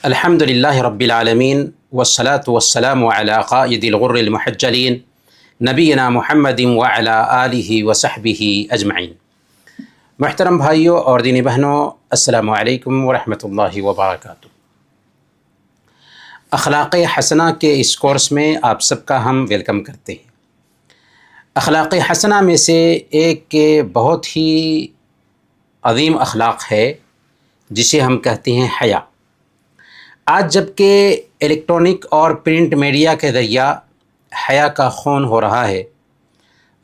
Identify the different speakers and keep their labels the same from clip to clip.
Speaker 1: الحمد للہ رب العالمین والصلاة والسلام علی قائد الغر المحجلین نبینا محمد وعلی آلہ وصحبہ اجمعین۔ محترم بھائیوں اور دینی بہنوں، السلام علیکم ورحمۃ اللہ وبرکاتہ۔ اخلاق حسنہ کے اس کورس میں آپ سب کا ہم ویلکم کرتے ہیں۔ اخلاق حسنہ میں سے ایک کے بہت ہی عظیم اخلاق ہے جسے ہم کہتے ہیں حیا۔ آج جب کہ الیکٹرانک اور پرنٹ میڈیا کے ذریعہ حیا کا خون ہو رہا ہے،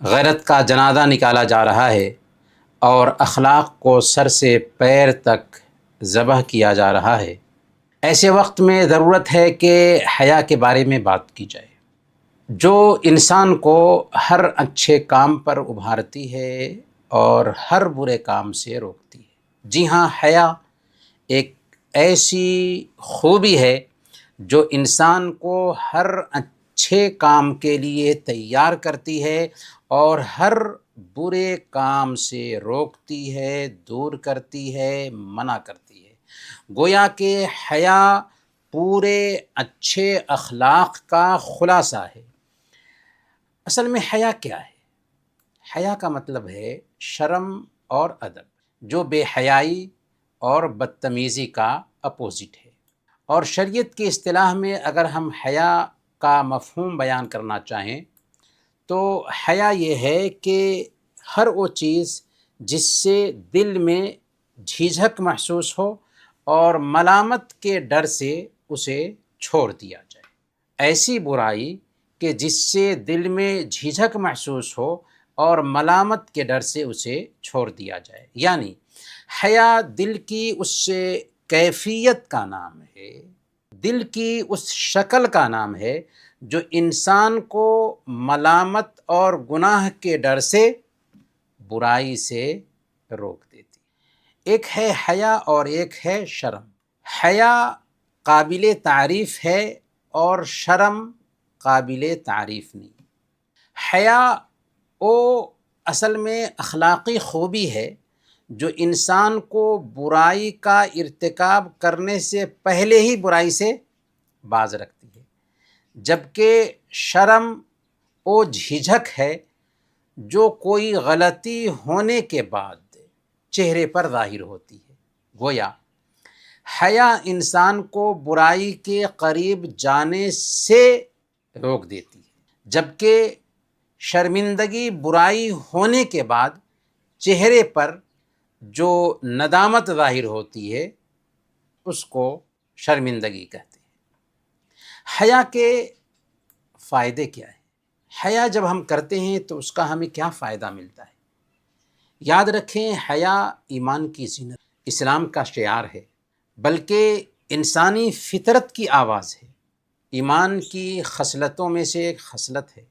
Speaker 1: غیرت کا جنازہ نکالا جا رہا ہے اور اخلاق کو سر سے پیر تک ذبح کیا جا رہا ہے، ایسے وقت میں ضرورت ہے کہ حیا کے بارے میں بات کی جائے، جو انسان کو ہر اچھے کام پر ابھارتی ہے اور ہر برے کام سے روکتی ہے۔ جی ہاں، حیا ایک ایسی خوبی ہے جو انسان کو ہر اچھے کام کے لیے تیار کرتی ہے اور ہر برے کام سے روکتی ہے، دور کرتی ہے، منع کرتی ہے۔ گویا کہ حیا پورے اچھے اخلاق کا خلاصہ ہے۔ اصل میں حیا کیا ہے؟ حیا کا مطلب ہے شرم اور ادب، جو بے حیائی اور بدتمیزی کا اپوزٹ ہے۔ اور شریعت کی اصطلاح میں اگر ہم حیا کا مفہوم بیان کرنا چاہیں تو حیا یہ ہے کہ ہر وہ چیز جس سے دل میں جھجھک محسوس ہو اور ملامت کے ڈر سے اسے چھوڑ دیا جائے۔ ایسی برائی کہ جس سے دل میں جھجھک محسوس ہو اور ملامت کے ڈر سے اسے چھوڑ دیا جائے، یعنی حیا دل کی اس کیفیت کا نام ہے، دل کی اس شکل کا نام ہے جو انسان کو ملامت اور گناہ کے ڈر سے، برائی سے روک دیتی۔ ایک ہے حیا اور ایک ہے شرم۔ حیا قابل تعریف ہے اور شرم قابل تعریف نہیں۔ حیا وہ اصل میں اخلاقی خوبی ہے جو انسان کو برائی کا ارتکاب کرنے سے پہلے ہی برائی سے باز رکھتی ہے، جبکہ شرم وہ جھجھک ہے جو کوئی غلطی ہونے کے بعد چہرے پر ظاہر ہوتی ہے۔ گویا حیا انسان کو برائی کے قریب جانے سے روک دیتی ہے، جبکہ شرمندگی برائی ہونے کے بعد چہرے پر جو ندامت ظاہر ہوتی ہے اس کو شرمندگی کہتے ہیں۔ حیا کے فائدے کیا ہیں؟ حیا جب ہم کرتے ہیں تو اس کا ہمیں کیا فائدہ ملتا ہے؟ یاد رکھیں، حیا ایمان کی زینت، اسلام کا شعار ہے، بلکہ انسانی فطرت کی آواز ہے، ایمان کی خصلتوں میں سے ایک خصلت ہے۔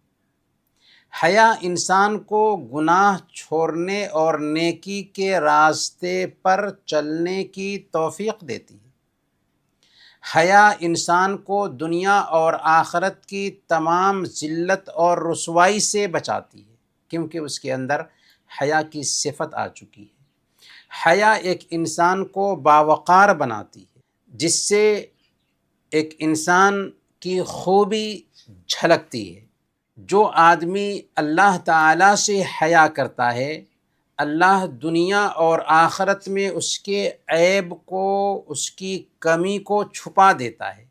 Speaker 1: حیا انسان کو گناہ چھوڑنے اور نیکی کے راستے پر چلنے کی توفیق دیتی ہے۔ حیا انسان کو دنیا اور آخرت کی تمام ذلت اور رسوائی سے بچاتی ہے، کیونکہ اس کے اندر حیا کی صفت آ چکی ہے۔ حیا ایک انسان کو باوقار بناتی ہے، جس سے ایک انسان کی خوبی جھلکتی ہے۔ جو آدمی اللہ تعالیٰ سے حیا کرتا ہے، اللہ دنیا اور آخرت میں اس کے عیب کو، اس کی کمی کو چھپا دیتا ہے۔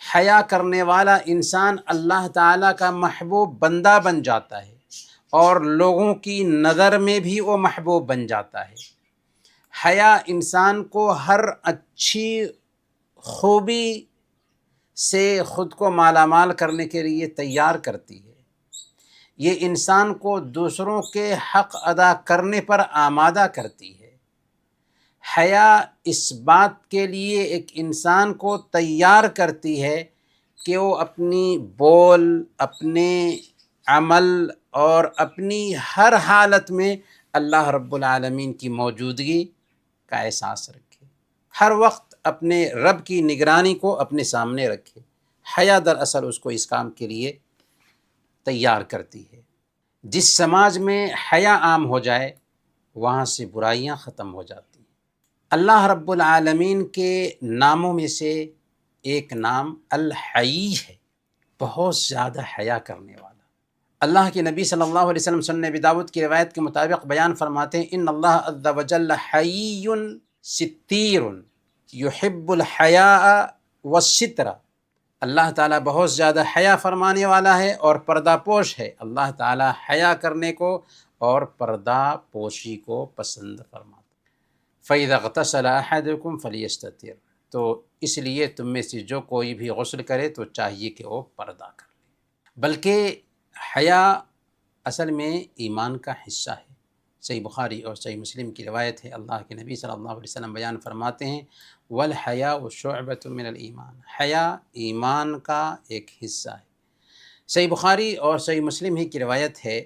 Speaker 1: حیا کرنے والا انسان اللہ تعالیٰ کا محبوب بندہ بن جاتا ہے اور لوگوں کی نظر میں بھی وہ محبوب بن جاتا ہے۔ حیا انسان کو ہر اچھی خوبی سے خود کو مالا مال کرنے کے لیے تیار کرتی ہے۔ یہ انسان کو دوسروں کے حق ادا کرنے پر آمادہ کرتی ہے۔ حیا اس بات کے لیے ایک انسان کو تیار کرتی ہے کہ وہ اپنی بول، اپنے عمل اور اپنی ہر حالت میں اللہ رب العالمین کی موجودگی کا احساس رکھے، ہر وقت اپنے رب کی نگرانی کو اپنے سامنے رکھے۔ حیا دراصل اس کو اس کام کے لیے تیار کرتی ہے۔ جس سماج میں حیا عام ہو جائے وہاں سے برائیاں ختم ہو جاتی ہیں۔ اللہ رب العالمین کے ناموں میں سے ایک نام الحی ہے، بہت زیادہ حیا کرنے والا۔ اللہ کے نبی صلی اللہ علیہ وسلم سنن ابی داؤد کی روایت کے مطابق بیان فرماتے ہیں، ان اللہ عز وجل حی ستیر یحب الحیاء والستر۔ اللہ تعالیٰ بہت زیادہ حیا فرمانے والا ہے اور پردہ پوش ہے۔ اللہ تعالیٰ حیا کرنے کو اور پردہ پوشی کو پسند فرماتا ہے۔ فَإِذَا اغْتَسَلَ أَحَدُكُمْ فَلْيَسْتَتِرْ، تو اس لیے تم میں سے جو کوئی بھی غسل کرے تو چاہیے کہ وہ پردہ کر لے۔ بلکہ حیا اصل میں ایمان کا حصہ ہے۔ صحیح بخاری اور صحیح مسلم کی روایت ہے، اللہ کے نبی صلی اللہ علیہ وسلم بیان فرماتے ہیں، وَالْحَيَاءُ شُعْبَةٌ مِّنَ الْإِيمَانِ، حیا ایمان کا ایک حصہ ہے۔ صحیح بخاری اور صحیح مسلم ہی کی روایت ہے،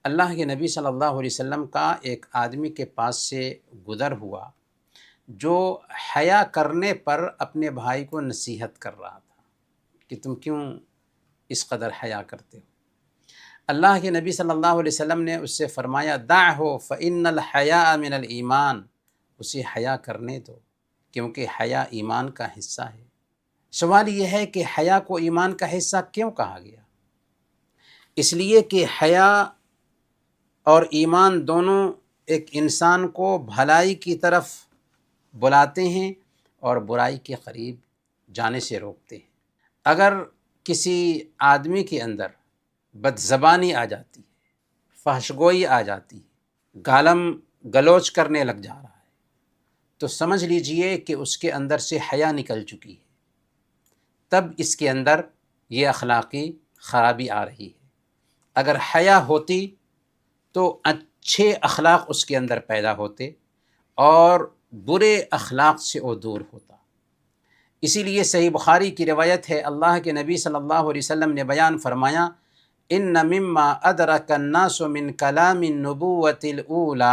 Speaker 1: اللہ کے نبی صلی اللہ علیہ وسلم کا ایک آدمی کے پاس سے گزر ہوا جو حیا کرنے پر اپنے بھائی کو نصیحت کر رہا تھا کہ تم کیوں اس قدر حیا کرتے ہو۔ اللہ کے نبی صلی اللہ علیہ وسلم نے اس سے فرمایا، دعہ فإن الحیاء من الایمان، اسے حیا کرنے دو کیونکہ حیا ایمان کا حصہ ہے۔ سوال یہ ہے کہ حیا کو ایمان کا حصہ کیوں کہا گیا؟ اس لیے کہ حیا اور ایمان دونوں ایک انسان کو بھلائی کی طرف بلاتے ہیں اور برائی کے قریب جانے سے روکتے ہیں۔ اگر کسی آدمی کے اندر بد زبانی آ جاتی ہے، فحش گوئی آ جاتی ہے، گالم گلوچ کرنے لگ جا رہا ہے، تو سمجھ لیجئے کہ اس کے اندر سے حیا نکل چکی ہے، تب اس کے اندر یہ اخلاقی خرابی آ رہی ہے۔ اگر حیا ہوتی تو اچھے اخلاق اس کے اندر پیدا ہوتے اور برے اخلاق سے وہ دور ہوتا۔ اسی لیے صحیح بخاری کی روایت ہے، اللہ کے نبی صلی اللہ علیہ وسلم نے بیان فرمایا، ان مما ادرک الناس من کلام النبوۃ الاولی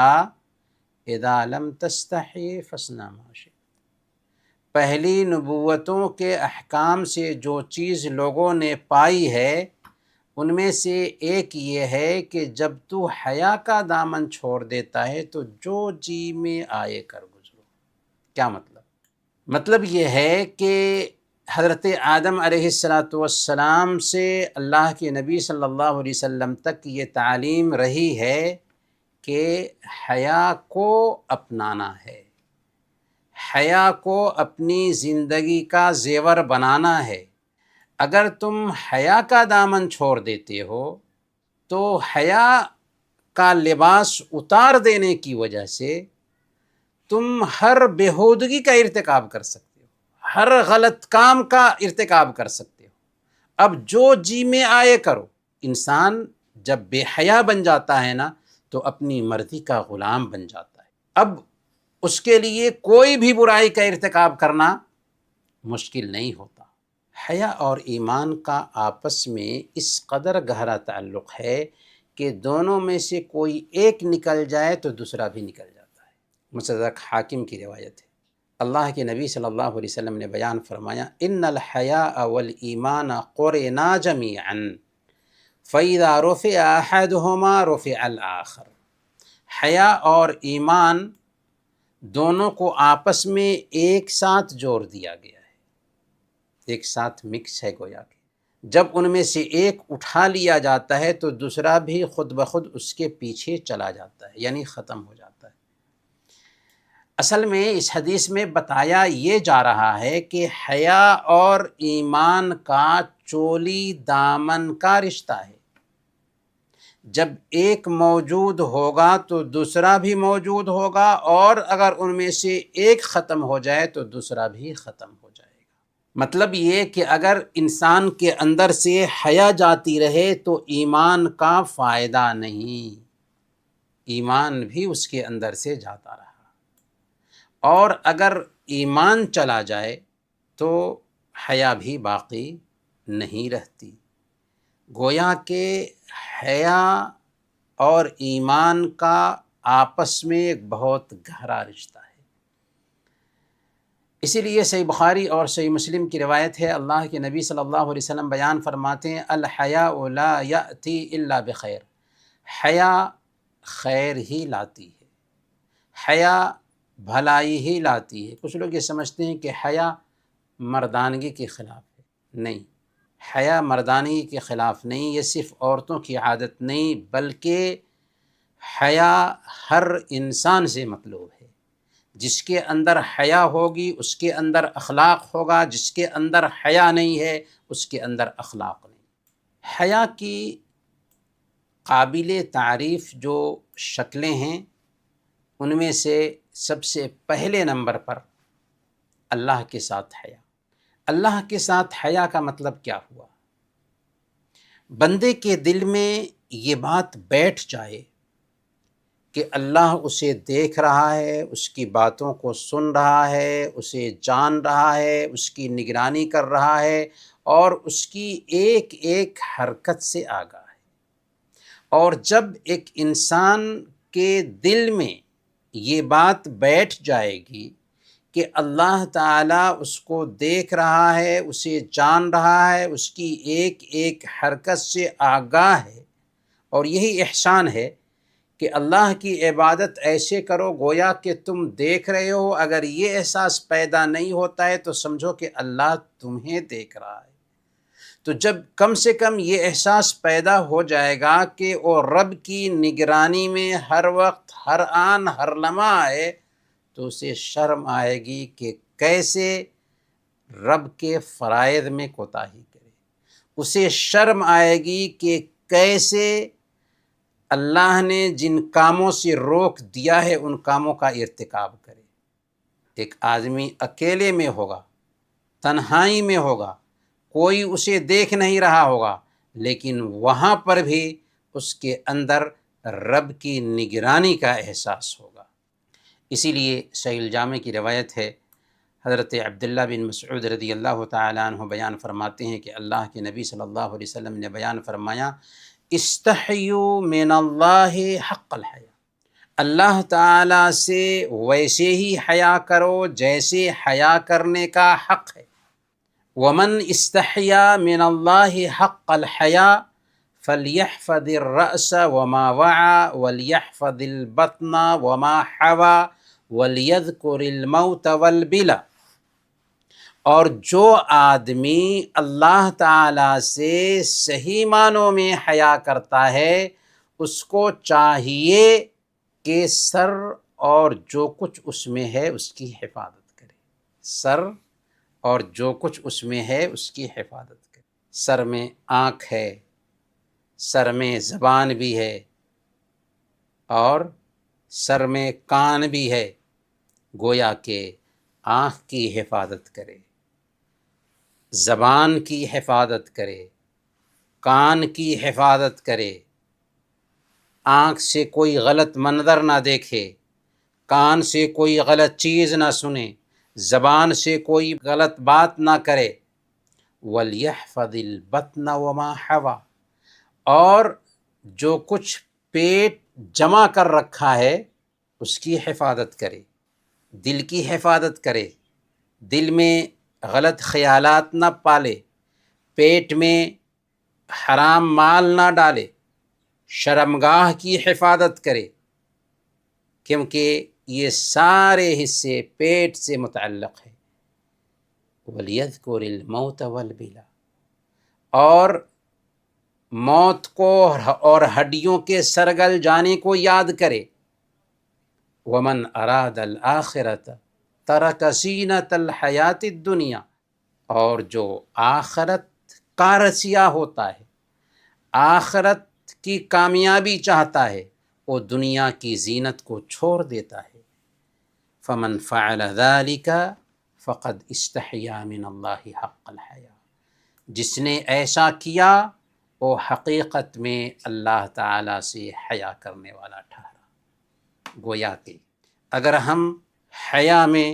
Speaker 1: اذا لم تستحی فاصنع ما شئت۔ پہلی نبوتوں کے احکام سے جو چیز لوگوں نے پائی ہے، ان میں سے ایک یہ ہے کہ جب تو حیا کا دامن چھوڑ دیتا ہے تو جو جی میں آئے کر گزرو۔ کیا مطلب؟ مطلب یہ ہے کہ حضرت آدم علیہ السلام سے اللہ کے نبی صلی اللہ علیہ وسلم تک یہ تعلیم رہی ہے کہ حیا کو اپنانا ہے، حیا کو اپنی زندگی کا زیور بنانا ہے۔ اگر تم حیا کا دامن چھوڑ دیتے ہو تو حیا کا لباس اتار دینے کی وجہ سے تم ہر بےہودگی کا ارتکاب کر سکتے ہو، ہر غلط کام کا ارتکاب کر سکتے ہو۔ اب جو جی میں آئے کرو۔ انسان جب بے حیا بن جاتا ہے نا تو اپنی مرضی کا غلام بن جاتا ہے۔ اب اس کے لیے کوئی بھی برائی کا ارتکاب کرنا مشکل نہیں ہوتا۔ حیا اور ایمان کا آپس میں اس قدر گہرا تعلق ہے کہ دونوں میں سے کوئی ایک نکل جائے تو دوسرا بھی نکل جاتا ہے۔ مستدرک حاکم کی روایت ہے، اللہ کے نبی صلی اللہ علیہ وسلم نے بیان فرمایا، ان الحیاء والایمان قرنا جمیعا فاذا رفع احدهما رفع الاخر۔ حیا اور ایمان دونوں کو آپس میں ایک ساتھ جوڑ دیا گیا ہے، ایک ساتھ مکس ہے گویا کہ جب ان میں سے ایک اٹھا لیا جاتا ہے تو دوسرا بھی خود بخود اس کے پیچھے چلا جاتا ہے، یعنی ختم ہو جاتا ہے۔ اصل میں اس حدیث میں بتایا یہ جا رہا ہے کہ حیا اور ایمان کا چولی دامن کا رشتہ ہے۔ جب ایک موجود ہوگا تو دوسرا بھی موجود ہوگا، اور اگر ان میں سے ایک ختم ہو جائے تو دوسرا بھی ختم ہو جائے گا۔ مطلب یہ کہ اگر انسان کے اندر سے حیا جاتی رہے تو ایمان کا فائدہ نہیں، ایمان بھی اس کے اندر سے جاتا رہا۔ اور اگر ایمان چلا جائے تو حیا بھی باقی نہیں رہتی۔ گویا کہ حیا اور ایمان کا آپس میں ایک بہت گہرا رشتہ ہے۔ اسی لیے صحیح بخاری اور صحیح مسلم کی روایت ہے، اللہ کے نبی صلی اللہ علیہ وسلم بیان فرماتے ہیں، الحیاء لا یأتی الا بخیر، حیا خیر ہی لاتی ہے۔ حیا بھلائی ہی لاتی ہے۔ کچھ لوگ یہ سمجھتے ہیں کہ حیا مردانگی کے خلاف ہے، نہیں، حیا مردانگی کے خلاف نہیں، یہ صرف عورتوں کی عادت نہیں بلکہ حیا ہر انسان سے مطلوب ہے۔ جس کے اندر حیا ہوگی اس کے اندر اخلاق ہوگا، جس کے اندر حیا نہیں ہے اس کے اندر اخلاق نہیں۔ حیا کی قابل تعریف جو شکلیں ہیں ان میں سے سب سے پہلے نمبر پر اللہ کے ساتھ حیا۔ اللہ کے ساتھ حیا کا مطلب کیا ہوا؟ بندے کے دل میں یہ بات بیٹھ جائے کہ اللہ اسے دیکھ رہا ہے، اس کی باتوں کو سن رہا ہے، اسے جان رہا ہے، اس کی نگرانی کر رہا ہے اور اس کی ایک ایک حرکت سے آگاہ ہے۔ اور جب ایک انسان کے دل میں یہ بات بیٹھ جائے گی کہ اللہ تعالیٰ اس کو دیکھ رہا ہے، اسے جان رہا ہے، اس کی ایک ایک حرکت سے آگاہ ہے، اور یہی احسان ہے کہ اللہ کی عبادت ایسے کرو گویا کہ تم دیکھ رہے ہو۔ اگر یہ احساس پیدا نہیں ہوتا ہے تو سمجھو کہ اللہ تمہیں دیکھ رہا ہے۔ تو جب کم سے کم یہ احساس پیدا ہو جائے گا کہ وہ رب کی نگرانی میں ہر وقت، ہر آن، ہر لمحہ ہے، تو اسے شرم آئے گی کہ کیسے رب کے فرائض میں کوتاہی کرے، اسے شرم آئے گی کہ کیسے اللہ نے جن کاموں سے روک دیا ہے ان کاموں کا ارتکاب کرے۔ ایک آدمی اکیلے میں ہوگا، تنہائی میں ہوگا، کوئی اسے دیکھ نہیں رہا ہوگا، لیکن وہاں پر بھی اس کے اندر رب کی نگرانی کا احساس ہوگا۔ اسی لیے صحیح الجامع کی روایت ہے، حضرت عبداللہ بن مسعود رضی اللہ تعالیٰ عنہ بیان فرماتے ہیں کہ اللہ کے نبی صلی اللہ علیہ وسلم نے بیان فرمایا، استحیوا من اللہ حق الحیا، اللہ تعالیٰ سے ویسے ہی حیا کرو جیسے حیا کرنے کا حق ہے۔ ومن استحیا من اللہ حق الحیا فلیحفظ الرأس وما وعى وليحفظ البطن وما حوى وليذكر الموت والبلا، اور جو آدمی اللہ تعالیٰ سے صحیح معنوں میں حیا کرتا ہے اس کو چاہیے کہ سر اور جو کچھ اس میں ہے اس کی حفاظت کرے، سر اور جو کچھ اس میں ہے اس کی حفاظت کرے۔ سر میں آنکھ ہے، سر میں زبان بھی ہے، اور سر میں کان بھی ہے، گویا کہ آنکھ کی حفاظت کرے، زبان کی حفاظت کرے، کان کی حفاظت کرے، آنکھ سے کوئی غلط منظر نہ دیکھے، کان سے کوئی غلط چیز نہ سنے، زبان سے کوئی غلط بات نہ کرے۔ وَلْيَحْفَظِ الْبَطْنَ وَمَا حَوَى، اور جو کچھ پیٹ جمع کر رکھا ہے اس کی حفاظت کرے، دل کی حفاظت کرے، دل میں غلط خیالات نہ پالے، پیٹ میں حرام مال نہ ڈالے، شرمگاہ کی حفاظت کرے، کیونکہ یہ سارے حصے پیٹ سے متعلق ہے۔ وَلْيَذْكُرِ الْمَوْتَ وَالْبِلَا، اور موت کو اور ہڈیوں کے سرگل جانے کو یاد کرے۔ وَمَنْ أَرَادَ الْآخِرَةَ تَرَكَ زِينَةَ الْحَيَاةِ الدُّنْيَا، اور جو آخرت کا رسیا ہوتا ہے، آخرت کی کامیابی چاہتا ہے، وہ دنیا کی زینت کو چھوڑ دیتا ہے۔ فَمَنْ فَعَلَ ذَلِكَ فَقَدْ اسْتَحْيَا مِنَ اللَّهِ حَقَّ الْحَيَاءِ، جس نے ایسا کیا وہ حقیقت میں اللہ تعالیٰ سے حیا کرنے والا ٹھہرا۔ گویا کہ اگر ہم حیا میں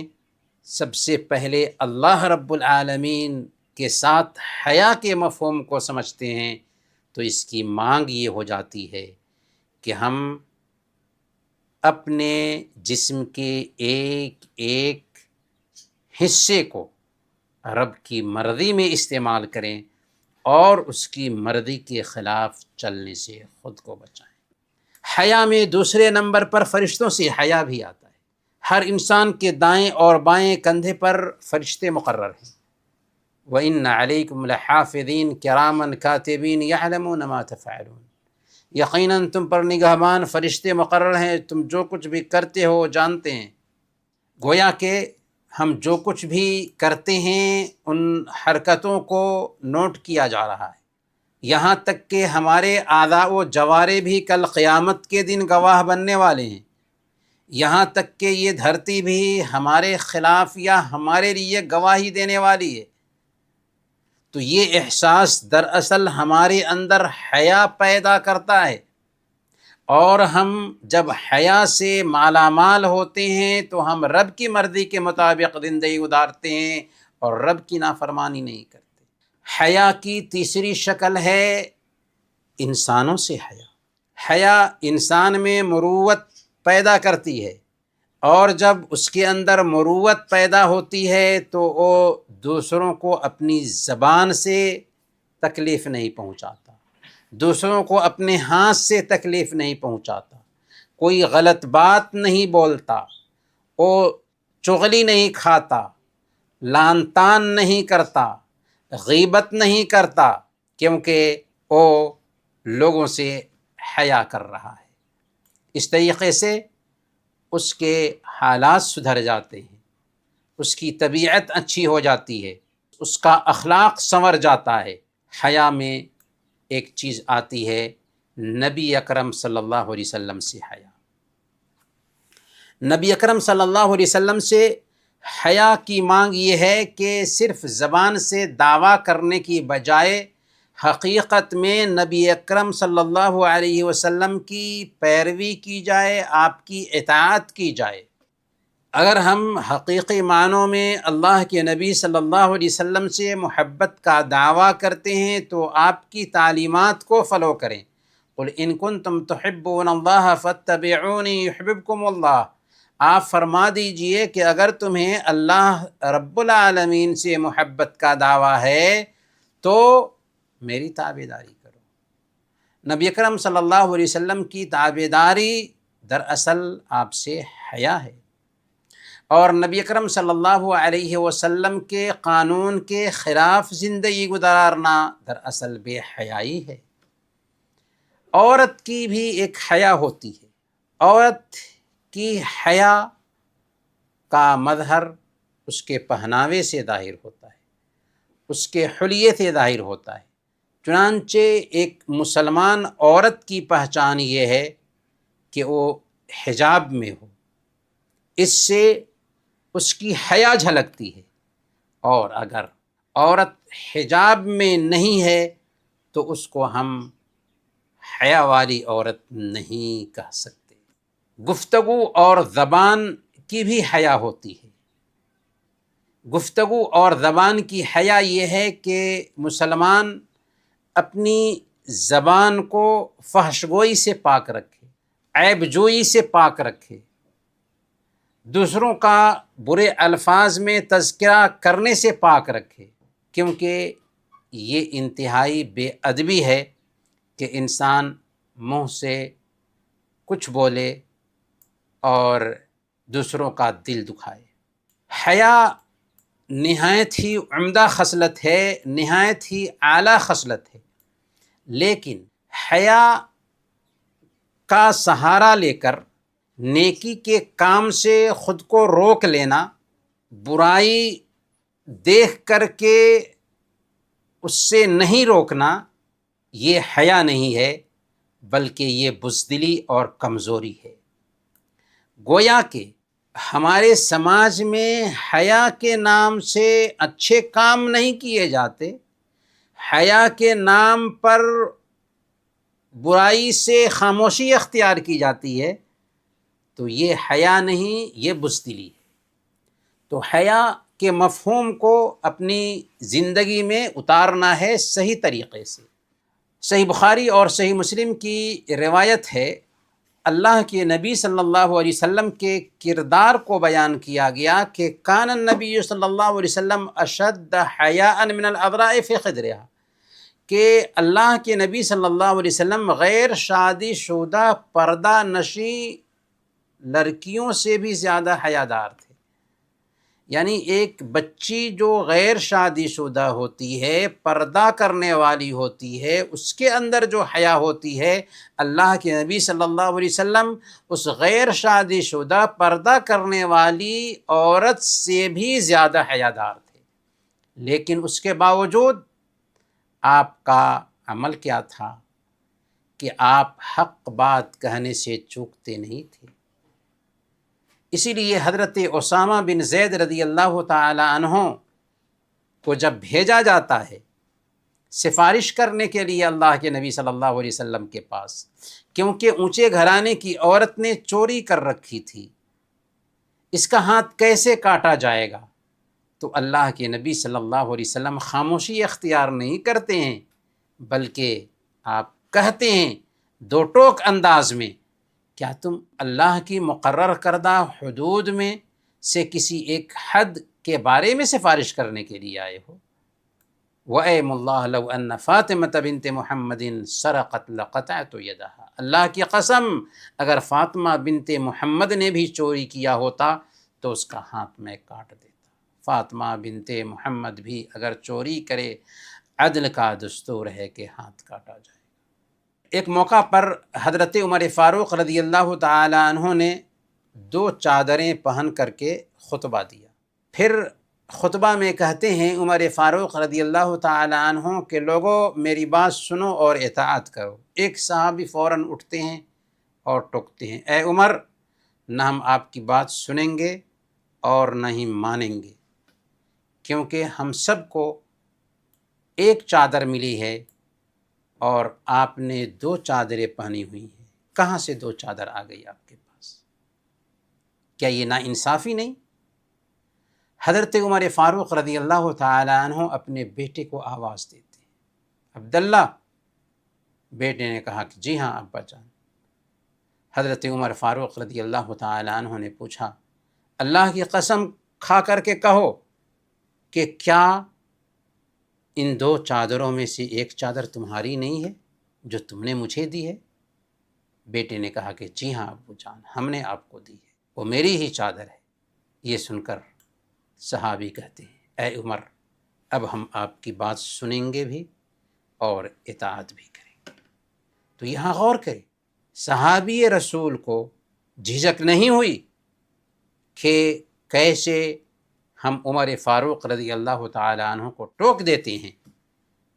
Speaker 1: سب سے پہلے اللہ رب العالمین کے ساتھ حیا کے مفہوم کو سمجھتے ہیں تو اس کی مانگ یہ ہو جاتی ہے کہ ہم اپنے جسم کے ایک ایک حصے کو رب کی مرضی میں استعمال کریں اور اس کی مرضی کے خلاف چلنے سے خود کو بچائیں۔ حیا میں دوسرے نمبر پر فرشتوں سے حیا بھی آتا ہے۔ ہر انسان کے دائیں اور بائیں کندھے پر فرشتے مقرر ہیں۔ وَإِنَّ عَلَيْكُمْ لَحَافِظِينَ كِرَامًا كَاتِبِينَ يَعْلَمُونَ مَا تَفْعَلُونَ، یقیناً تم پر نگہبان فرشتے مقرر ہیں، تم جو کچھ بھی کرتے ہو جانتے ہیں۔ گویا کہ ہم جو کچھ بھی کرتے ہیں ان حرکتوں کو نوٹ کیا جا رہا ہے، یہاں تک کہ ہمارے اعضاء و جوارح بھی کل قیامت کے دن گواہ بننے والے ہیں، یہاں تک کہ یہ دھرتی بھی ہمارے خلاف یا ہمارے لیے گواہی دینے والی ہے۔ تو یہ احساس دراصل ہمارے اندر حیا پیدا کرتا ہے، اور ہم جب حیا سے مالا مال ہوتے ہیں تو ہم رب کی مرضی کے مطابق زندگی گزارتے ہیں اور رب کی نافرمانی نہیں کرتے۔ حیا کی تیسری شکل ہے انسانوں سے حیا۔ حیا انسان میں مروت پیدا کرتی ہے، اور جب اس کے اندر مروت پیدا ہوتی ہے تو وہ دوسروں کو اپنی زبان سے تکلیف نہیں پہنچاتا، دوسروں کو اپنے ہاتھ سے تکلیف نہیں پہنچاتا، کوئی غلط بات نہیں بولتا، وہ چغلی نہیں کھاتا، لعن طعن نہیں کرتا، غیبت نہیں کرتا، کیونکہ وہ لوگوں سے حیا کر رہا ہے۔ اس طریقے سے اس کے حالات سدھر جاتے ہیں، اس کی طبیعت اچھی ہو جاتی ہے، اس کا اخلاق سنور جاتا ہے۔ حیا میں ایک چیز آتی ہے نبی اکرم صلی اللہ علیہ وسلم سے حیا۔ نبی اکرم صلی اللہ علیہ وسلم سے حیا کی مانگ یہ ہے کہ صرف زبان سے دعویٰ کرنے کی بجائے حقیقت میں نبی اکرم صلی اللہ علیہ وسلم کی پیروی کی جائے، آپ کی اطاعت کی جائے۔ اگر ہم حقیقی معنوں میں اللہ کے نبی صلی اللہ علیہ وسلم سے محبت کا دعویٰ کرتے ہیں تو آپ کی تعلیمات کو فالو کریں۔ قُلْ إِن كُنتُمْ تُحِبُّونَ اللَّهَ فَاتَّبِعُونِي يُحْبِبْكُمُ اللَّهُ، آپ فرما دیجئے کہ اگر تمہیں اللہ رب العالمین سے محبت کا دعویٰ ہے تو میری تابعداری کرو۔ نبی اکرم صلی اللہ علیہ وسلم کی تابعداری دراصل آپ سے حیا ہے، اور نبی اکرم صلی اللہ علیہ وسلم کے قانون کے خلاف زندگی گزارنا دراصل بے حیائی ہے۔ عورت کی بھی ایک حیا ہوتی ہے، عورت کی حیا کا مظہر اس کے پہناوے سے ظاہر ہوتا ہے، اس کے حلیے سے ظاہر ہوتا ہے۔ چنانچہ ایک مسلمان عورت کی پہچان یہ ہے کہ وہ حجاب میں ہو، اس سے اس کی حیا جھلکتی ہے، اور اگر عورت حجاب میں نہیں ہے تو اس کو ہم حیا والی عورت نہیں کہہ سکتے۔ گفتگو اور زبان کی بھی حیا ہوتی ہے۔ گفتگو اور زبان کی حیا یہ ہے کہ مسلمان اپنی زبان کو فحش گوئی سے پاک رکھے، عیب جوئی سے پاک رکھے، دوسروں کا برے الفاظ میں تذکرہ کرنے سے پاک رکھے، کیونکہ یہ انتہائی بے ادبی ہے کہ انسان منہ سے کچھ بولے اور دوسروں کا دل دکھائے۔ حیا نہایت ہی عمدہ خصلت ہے، نہایت ہی اعلیٰ خصلت ہے، لیکن حیا کا سہارا لے کر نیکی کے کام سے خود کو روک لینا، برائی دیکھ کر کے اس سے نہیں روکنا، یہ حیا نہیں ہے بلکہ یہ بزدلی اور کمزوری ہے۔ گویا کہ ہمارے سماج میں حیا کے نام سے اچھے کام نہیں کیے جاتے، حیا کے نام پر برائی سے خاموشی اختیار کی جاتی ہے، تو یہ حیا نہیں، یہ بزدلی ہے۔ تو حیا کے مفہوم کو اپنی زندگی میں اتارنا ہے صحیح طریقے سے۔ صحیح بخاری اور صحیح مسلم کی روایت ہے، اللہ کے نبی صلی اللہ علیہ وسلم کے کردار کو بیان کیا گیا کہ کان النبی صلی اللہ علیہ وسلم اشد حیاء من الابراء فی خدرها، کہ اللہ کے نبی صلی اللہ علیہ وسلم غیر شادی شدہ پردہ نشی لڑکیوں سے بھی زیادہ حیادار تھے۔ یعنی ایک بچی جو غیر شادی شدہ ہوتی ہے، پردہ کرنے والی ہوتی ہے، اس کے اندر جو حیا ہوتی ہے، اللہ کے نبی صلی اللہ علیہ وسلم اس غیر شادی شدہ پردہ کرنے والی عورت سے بھی زیادہ حیادار تھے۔ لیکن اس کے باوجود آپ کا عمل کیا تھا کہ آپ حق بات کہنے سے چوکتے نہیں تھے۔ اسی لیے حضرت اسامہ بن زید رضی اللہ تعالی عنہ کو جب بھیجا جاتا ہے سفارش کرنے کے لیے اللہ کے نبی صلی اللہ علیہ وسلم کے پاس، کیونکہ اونچے گھرانے کی عورت نے چوری کر رکھی تھی، اس کا ہاتھ کیسے کاٹا جائے گا، تو اللہ کے نبی صلی اللہ علیہ وسلم خاموشی اختیار نہیں کرتے ہیں، بلکہ آپ کہتے ہیں دو ٹوک انداز میں، کیا تم اللہ کی مقرر کردہ حدود میں سے کسی ایک حد کے بارے میں سفارش کرنے کے لیے آئے ہو؟ وَأَيْمُ اللَّهِ لَوْ أَنَّ فَاطِمَةَ بِنْتِ مُحَمَّدٍ سَرَقَتْ لَقَطَعْتُ يَدَهَا، اللہ کی قسم اگر فاطمہ بنت محمد نے بھی چوری کیا ہوتا تو اس کا ہاتھ میں کاٹ دیتا۔ فاطمہ بنت محمد بھی اگر چوری کرے، عدل کا دستور ہے کہ ہاتھ کاٹا جائے۔ ایک موقع پر حضرت عمر فاروق رضی اللہ تعالی عنہ نے 2 چادریں پہن کر کے خطبہ دیا۔ پھر خطبہ میں کہتے ہیں عمر فاروق رضی اللہ تعالی عنہ کہ لوگوں میری بات سنو اور اطاعت کرو۔ ایک صحابی فوراً اٹھتے ہیں اور ٹوکتے ہیں، اے عمر، نہ ہم آپ کی بات سنیں گے اور نہ ہی مانیں گے، کیونکہ ہم سب کو ایک چادر ملی ہے اور آپ نے 2 چادریں پہنی ہوئی ہیں، کہاں سے 2 چادر آ گئی آپ کے پاس؟ کیا یہ ناانصافی نہیں؟ حضرت عمر فاروق رضی اللہ تعالی عنہ اپنے بیٹے کو آواز دیتے ہیں، عبداللہ۔ بیٹے نے کہا کہ جی ہاں ابا جان۔ حضرت عمر فاروق رضی اللہ تعالی عنہ نے پوچھا، اللہ کی قسم کھا کر کے کہو کہ کیا ان 2 چادروں میں سے ایک چادر تمہاری نہیں ہے جو تم نے مجھے دی ہے؟ بیٹے نے کہا کہ جی ہاں ابو جان، ہم نے آپ کو دی ہے، وہ میری ہی چادر ہے۔ یہ سن کر صحابی کہتے ہیں، اے عمر، اب ہم آپ کی بات سنیں گے بھی اور اطاعت بھی کریں گے۔ تو یہاں غور کریں، صحابی رسول کو جھجک نہیں ہوئی کہ کیسے ہم عمر فاروق رضی اللہ تعالی عنہ کو ٹوک دیتے ہیں،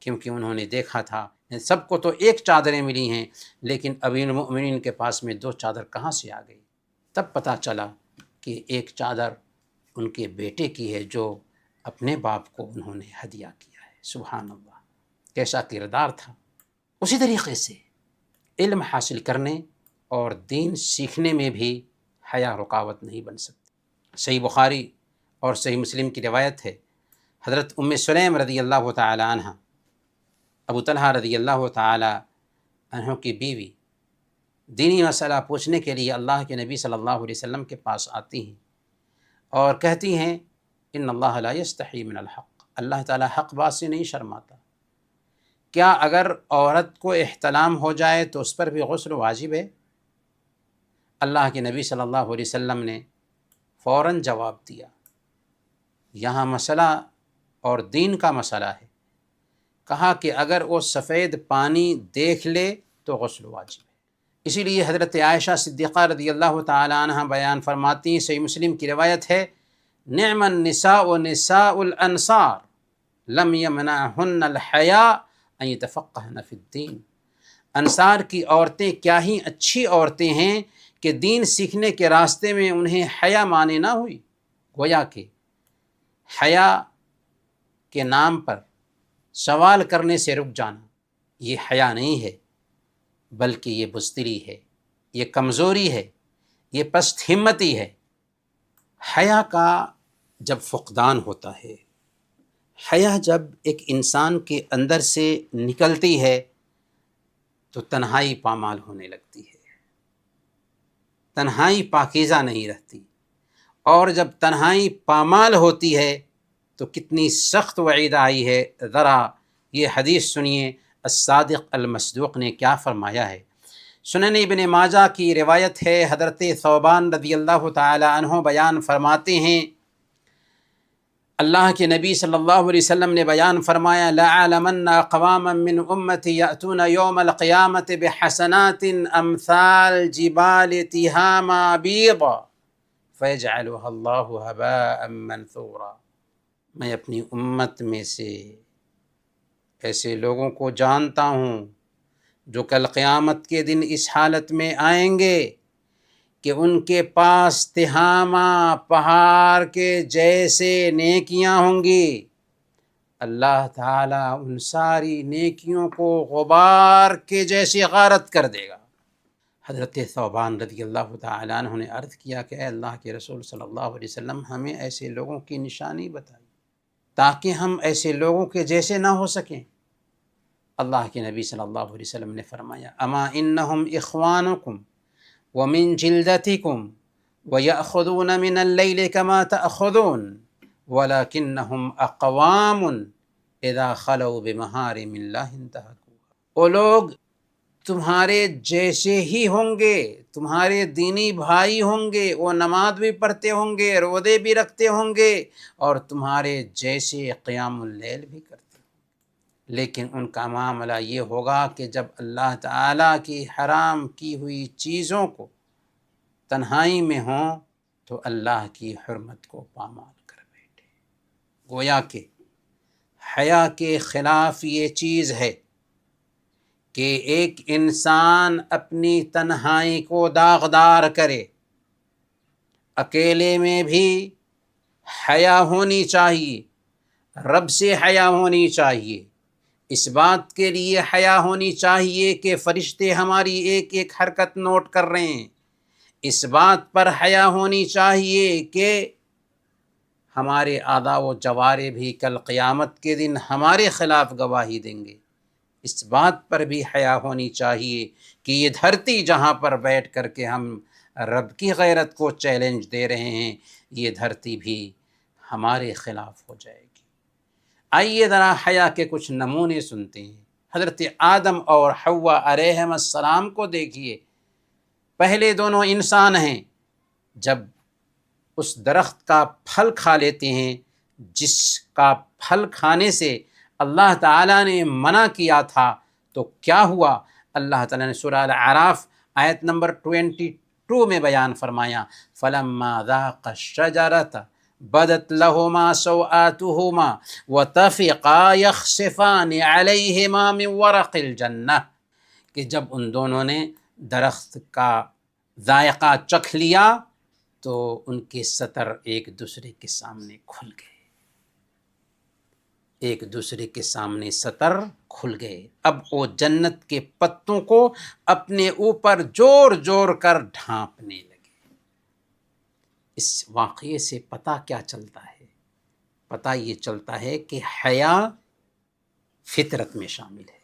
Speaker 1: کیونکہ انہوں نے دیکھا تھا سب کو تو ایک چادریں ملی ہیں، لیکن امیر المؤمنین کے پاس میں 2 چادر کہاں سے آ گئی؟ تب پتہ چلا کہ ایک چادر ان کے بیٹے کی ہے جو اپنے باپ کو انہوں نے ہدیہ کیا ہے۔ سبحان اللہ، کیسا کردار تھا۔ اسی طریقے سے علم حاصل کرنے اور دین سیکھنے میں بھی حیا رکاوٹ نہیں بن سکتی۔ صحیح بخاری اور صحیح مسلم کی روایت ہے، حضرت ام سلیم رضی اللہ تعالی عنہ، ابو طلحہ رضی اللہ تعالی عنہ کی بیوی، دینی مسئلہ پوچھنے کے لیے اللہ کے نبی صلی اللہ علیہ وسلم کے پاس آتی ہیں اور کہتی ہیں، ان اللہ لا یستحی من الحق، اللہ تعالیٰ حق بات سے نہیں شرماتا۔ کیا اگر عورت کو احتلام ہو جائے تو اس پر بھی غسل واجب ہے؟ اللہ کے نبی صلی اللہ علیہ وسلم نے فوراً جواب دیا، یہاں مسئلہ اور دین کا مسئلہ ہے، کہا کہ اگر وہ سفید پانی دیکھ لے تو غسل واجب ہے۔ اسی لیے حضرت عائشہ صدیقہ رضی اللہ تعالی عنہ بیان فرماتی ہیں، صحیح مسلم کی روایت ہے، نعم النساء نساء الانصار لم یمنعہن الحیاء ان یتفقہن فی الدین، انصار کی عورتیں کیا ہی اچھی عورتیں ہیں کہ دین سیکھنے کے راستے میں انہیں حیا مانے نہ ہوئی۔ گویا کہ حیا کے نام پر سوال کرنے سے رک جانا یہ حیا نہیں ہے، بلکہ یہ بزدلی ہے، یہ کمزوری ہے، یہ پست ہمتی ہے۔ حیا کا جب فقدان ہوتا ہے، حیا جب ایک انسان کے اندر سے نکلتی ہے تو تنہائی پامال ہونے لگتی ہے، تنہائی پاکیزہ نہیں رہتی، اور جب تنہائی پامال ہوتی ہے تو کتنی سخت وعید آئی ہے۔ ذرا یہ حدیث سنیے، الصادق المصدوق نے کیا فرمایا ہے، سنن ابن ماجہ کی روایت ہے، حضرت ثوبان رضی اللہ تعالی عنہ بیان فرماتے ہیں، اللہ کے نبی صلی اللہ علیہ وسلم نے بیان فرمایا، لَأَعْلَمَنَّ أَقْوَامًا مِّنْ أُمَّتِي يَأْتُونَ يَوْمَ الْقِيَامَةِ بِحَسَنَاتٍ أَمْثَالِ جِبَالِ تِهَامَ بِيضًا فَيَجْعَلُهَا اللَّهُ هَبَاءً مَّنثُورًا۔ میں اپنی امت میں سے ایسے لوگوں کو جانتا ہوں جو کل قیامت کے دن اس حالت میں آئیں گے کہ ان کے پاس تہامہ پہاڑ کے جیسے نیکیاں ہوں گی، اللہ تعالیٰ ان ساری نیکیوں کو غبار کے جیسے غارت کر دے گا۔ حضرت ثوبان رضی اللہ تعالیٰ عنہ نے عرض کیا کہ اے اللہ کے رسول صلی اللہ علیہ وسلم، ہمیں ایسے لوگوں کی نشانی بتائیے تاکہ ہم ایسے لوگوں کے جیسے نہ ہو سکیں۔ اللہ کے نبی صلی اللہ علیہ وسلم نے فرمایا، اما انہم اخوانکم ومن جلدتکم ویأخذون من اللیل کما تأخذون ولکنہم اقوام اذا خلوا بمحارم اللہ انتہکوها۔ وہ لوگ تمہارے جیسے ہی ہوں گے، تمہارے دینی بھائی ہوں گے، وہ نماز بھی پڑھتے ہوں گے، روزے بھی رکھتے ہوں گے، اور تمہارے جیسے قیام اللیل بھی کرتے ہوں گے، لیکن ان کا معاملہ یہ ہوگا کہ جب اللہ تعالیٰ کی حرام کی ہوئی چیزوں کو تنہائی میں ہوں تو اللہ کی حرمت کو پامال کر بیٹھے۔ گویا کہ حیا کے خلاف یہ چیز ہے کہ ایک انسان اپنی تنہائی کو داغدار کرے۔ اکیلے میں بھی حیا ہونی چاہیے، رب سے حیا ہونی چاہیے، اس بات کے لیے حیا ہونی چاہیے کہ فرشتے ہماری ایک ایک حرکت نوٹ کر رہے ہیں، اس بات پر حیا ہونی چاہیے کہ ہمارے اعضاء و جوارح بھی کل قیامت کے دن ہمارے خلاف گواہی دیں گے، اس بات پر بھی حیا ہونی چاہیے کہ یہ دھرتی جہاں پر بیٹھ کر کے ہم رب کی غیرت کو چیلنج دے رہے ہیں، یہ دھرتی بھی ہمارے خلاف ہو جائے گی۔ آئیے ذرا حیا کے کچھ نمونے سنتے ہیں۔ حضرت آدم اور حوا علیہم السلام کو دیکھیے، پہلے دونوں انسان ہیں، جب اس درخت کا پھل کھا لیتے ہیں جس کا پھل کھانے سے اللہ تعالیٰ نے منع کیا تھا، تو کیا ہوا؟ اللہ تعالیٰ نے سورہ الاعراف آیت نمبر 22 میں بیان فرمایا، فَلَمَّا ذَاقَا الشَّجَرَةَ بَدَتْ لَهُمَا سَوْآتُهُمَا وَطَفِقَا يَخْصِفَانِ عَلَيْهِمَا مِنْ وَرَقِ الْجَنَّةِ، کہ جب ان دونوں نے درخت کا ذائقہ چکھ لیا تو ان کے سطر ایک دوسرے کے سامنے کھل گئے، ایک دوسرے کے سامنے سطر کھل گئے۔ اب وہ جنت کے پتوں کو اپنے اوپر جوڑ جوڑ کر ڈھانپنے لگے۔ اس واقعے سے پتہ کیا چلتا ہے؟ پتہ یہ چلتا ہے کہ حیا فطرت میں شامل ہے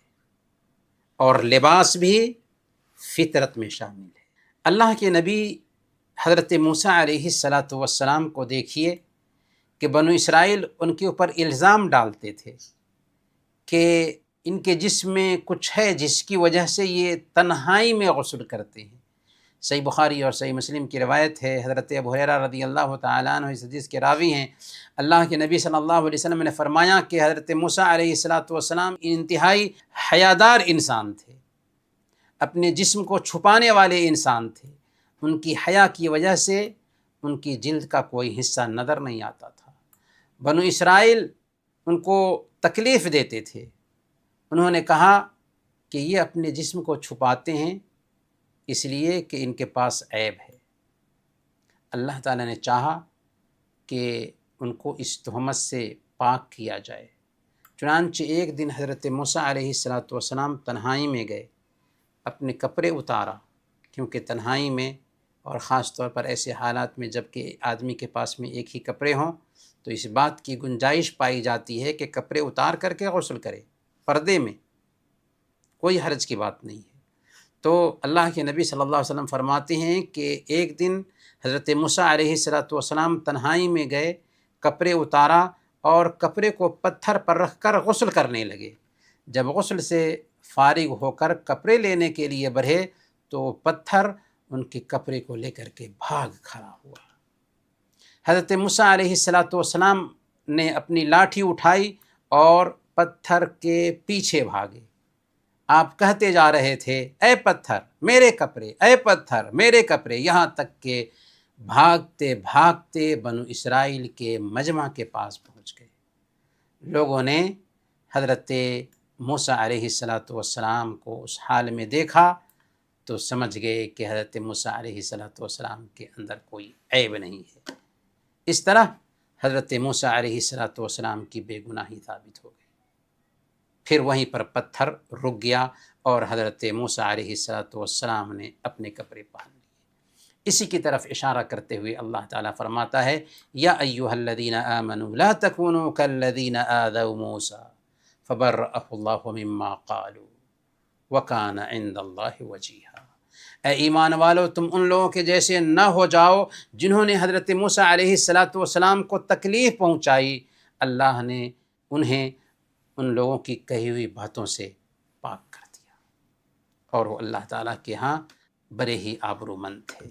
Speaker 1: اور لباس بھی فطرت میں شامل ہے۔ اللہ کے نبی حضرت موسیٰ علیہ السلام کو دیکھیے کہ بنو اسرائیل ان کے اوپر الزام ڈالتے تھے کہ ان کے جسم میں کچھ ہے جس کی وجہ سے یہ تنہائی میں غسل کرتے ہیں۔ صحیح بخاری اور صحیح مسلم کی روایت ہے، حضرت ابو ہریرہ رضی اللہ تعالیٰ عنہ اس حدیث کے راوی ہیں، اللہ کے نبی صلی اللہ علیہ وسلم نے فرمایا کہ حضرت موسیٰ علیہ السلام انتہائی حیادار انسان تھے، اپنے جسم کو چھپانے والے انسان تھے، ان کی حیا کی وجہ سے ان کی جلد کا کوئی حصہ نظر نہیں آتا تھا۔ بنو اسرائیل ان کو تکلیف دیتے تھے، انہوں نے کہا کہ یہ اپنے جسم کو چھپاتے ہیں اس لیے کہ ان کے پاس عیب ہے۔ اللہ تعالیٰ نے چاہا کہ ان کو اس تہمت سے پاک کیا جائے، چنانچہ ایک دن حضرت موسیٰ علیہ السلام تنہائی میں گئے، اپنے کپڑے اتارا، کیونکہ تنہائی میں اور خاص طور پر ایسے حالات میں جب کہ آدمی کے پاس میں ایک ہی کپڑے ہوں تو اس بات کی گنجائش پائی جاتی ہے کہ کپڑے اتار کر کے غسل کرے، پردے میں، کوئی حرج کی بات نہیں ہے۔ تو اللہ کے نبی صلی اللہ علیہ وسلم فرماتے ہیں کہ ایک دن حضرت موسیٰ علیہ السلام تنہائی میں گئے، کپڑے اتارا اور کپڑے کو پتھر پر رکھ کر غسل کرنے لگے۔ جب غسل سے فارغ ہو کر کپڑے لینے کے لیے بڑھے تو پتھر ان کے کپڑے کو لے کر کے بھاگ کھڑا ہوا۔ حضرت موسیٰ علیہ السلام نے اپنی لاٹھی اٹھائی اور پتھر کے پیچھے بھاگے۔ آپ کہتے جا رہے تھے اے پتھر میرے کپڑے، اے پتھر میرے کپڑے، یہاں تک کہ بھاگتے بھاگتے بنو اسرائیل کے مجمع کے پاس پہنچ گئے۔ لوگوں نے حضرت موسیٰ علیہ السلام کو اس حال میں دیکھا تو سمجھ گئے کہ حضرت موسیٰ علیہ السلام کے اندر کوئی عیب نہیں ہے۔ اس طرح حضرت موسیٰ علیہ السلام کی بے گناہی ثابت ہو گئی۔ پھر وہیں پر پتھر رک گیا اور حضرت موسیٰ علیہ السلام نے اپنے کپڑے پہن لیے۔ اسی کی طرف اشارہ کرتے ہوئے اللہ تعالیٰ فرماتا ہے یا ایھا الذین آمنوا لا تکونوا کالذین آذوا موسیٰ فبرأہ اللہ مما قالوا وکان عند اللہ وجیہا۔ اے ایمان والو، تم ان لوگوں کے جیسے نہ ہو جاؤ جنہوں نے حضرت موسیٰ علیہ السلام کو تکلیف پہنچائی۔ اللہ نے انہیں ان لوگوں کی کہی ہوئی باتوں سے پاک کر دیا اور وہ اللہ تعالیٰ کے ہاں بڑے ہی آبرومند تھے۔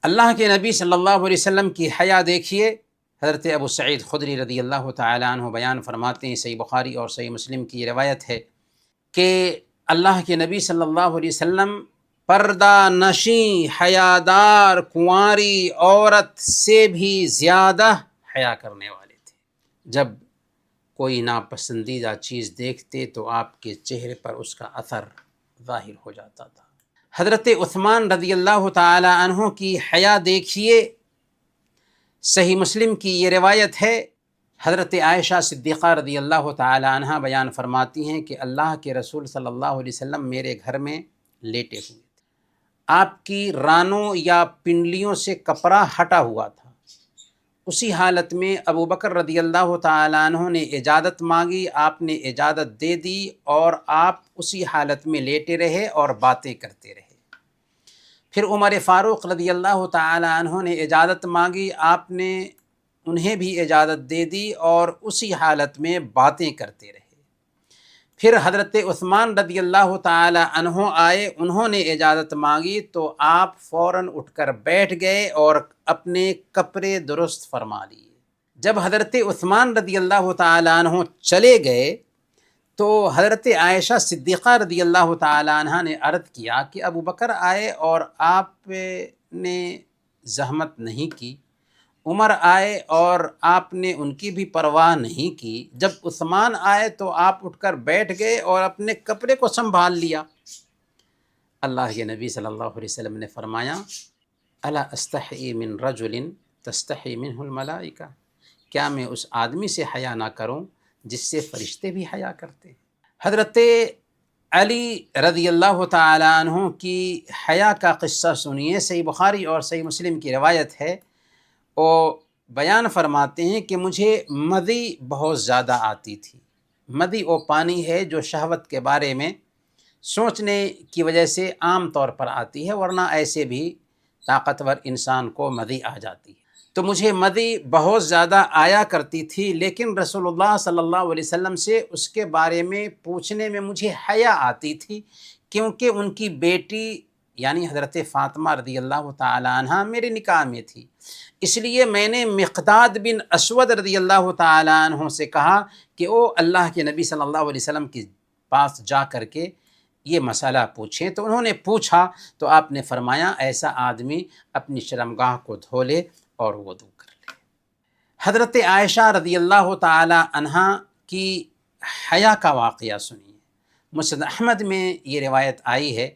Speaker 1: اللہ کے نبی صلی اللہ علیہ وسلم کی حیا دیکھیے۔ حضرت ابو سعید خدری رضی اللہ تعالیٰ عنہ بیان فرماتے ہیں، صحیح بخاری اور صحیح مسلم کی یہ روایت ہے کہ اللہ کے نبی صلی اللہ علیہ وسلم پردہ نشیں حیادار کنواری عورت سے بھی زیادہ حیا کرنے والے تھے۔ جب کوئی ناپسندیدہ چیز دیکھتے تو آپ کے چہرے پر اس کا اثر ظاہر ہو جاتا تھا۔ حضرت عثمان رضی اللہ تعالی عنہ کی حیا دیکھیے۔ صحیح مسلم کی یہ روایت ہے، حضرت عائشہ صدیقہ رضی اللہ تعالی عنہ بیان فرماتی ہیں کہ اللہ کے رسول صلی اللہ علیہ وسلم میرے گھر میں لیٹے ہوئے تھے۔ آپ کی رانوں یا پنڈلیوں سے کپڑا ہٹا ہوا تھا۔ اسی حالت میں ابو بکر رضی اللہ تعالیٰ عنہ نے اجازت مانگی، آپ نے اجازت دے دی اور آپ اسی حالت میں لیٹے رہے اور باتیں کرتے رہے۔ پھر عمر فاروق رضی اللہ تعالیٰ عنہ نے اجازت مانگی، آپ نے انہیں بھی اجازت دے دی اور اسی حالت میں باتیں کرتے رہے۔ پھر حضرت عثمان رضی اللہ تعالی عنہ آئے، انہوں نے اجازت مانگی تو آپ فوراً اٹھ کر بیٹھ گئے اور اپنے کپڑے درست فرما لیے۔ جب حضرت عثمان رضی اللہ تعالی عنہ چلے گئے تو حضرت عائشہ صدیقہ رضی اللہ تعالی عنہ نے عرض کیا کہ ابو بکر آئے اور آپ نے زحمت نہیں کی، عمر آئے اور آپ نے ان کی بھی پرواہ نہیں کی، جب عثمان آئے تو آپ اٹھ کر بیٹھ گئے اور اپنے کپڑے کو سنبھال لیا۔ اللہ کے نبی صلی اللہ علیہ وسلم نے فرمایا الا استحی من رجل تستحی منہ الملائکہ، کیا میں اس آدمی سے حیا نہ کروں جس سے فرشتے بھی حیا کرتے ہیں؟ حضرت علی رضی اللہ تعالی عنہ کی حیا کا قصہ سنیے۔ صحیح بخاری اور صحیح مسلم کی روایت ہے، وہ بیان فرماتے ہیں کہ مجھے مدی بہت زیادہ آتی تھی۔ مدی وہ پانی ہے جو شہوت کے بارے میں سوچنے کی وجہ سے عام طور پر آتی ہے، ورنہ ایسے بھی طاقتور انسان کو مدی آ جاتی ہے۔ تو مجھے مدی بہت زیادہ آیا کرتی تھی، لیکن رسول اللہ صلی اللہ علیہ وسلم سے اس کے بارے میں پوچھنے میں مجھے حیا آتی تھی، کیونکہ ان کی بیٹی یعنی حضرت فاطمہ رضی اللہ تعالی عنہ میرے نکاح میں تھی۔ اس لیے میں نے مقداد بن اسود رضی اللہ تعالی عنہ سے کہا کہ وہ اللہ کے نبی صلی اللہ علیہ وسلم کے پاس جا کر کے یہ مسئلہ پوچھیں۔ تو انہوں نے پوچھا تو آپ نے فرمایا ایسا آدمی اپنی شرمگاہ کو دھو لے اور وضو کر لے۔ حضرت عائشہ رضی اللہ تعالی عنہ کی حیا کا واقعہ سنیے۔ مسند احمد میں یہ روایت آئی ہے،